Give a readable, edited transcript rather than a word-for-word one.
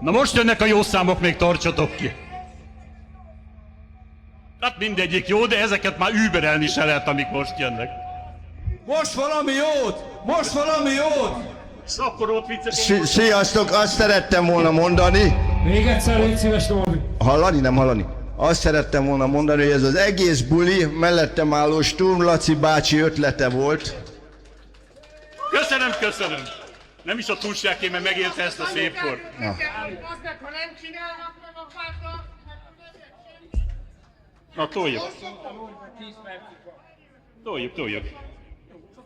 Na most jönnek a jó számok, még tartsatok ki. Hát mindegyik jó, de ezeket már überelni se lehet, amik most jönnek. Most valami jót! Most valami jót! Szaporót vicces. Sziasztok, azt szerettem volna mondani. Még egyszer légy szíves, Norbi. Hallani, nem hallani? Azt szerettem volna mondani, hogy ez az egész buli mellettem álló Sturm Laci bácsi ötlete volt. Köszönöm, köszönöm. Nem is a túlság, mert megélte ezt a szép kort. Na toljuk. Toljuk.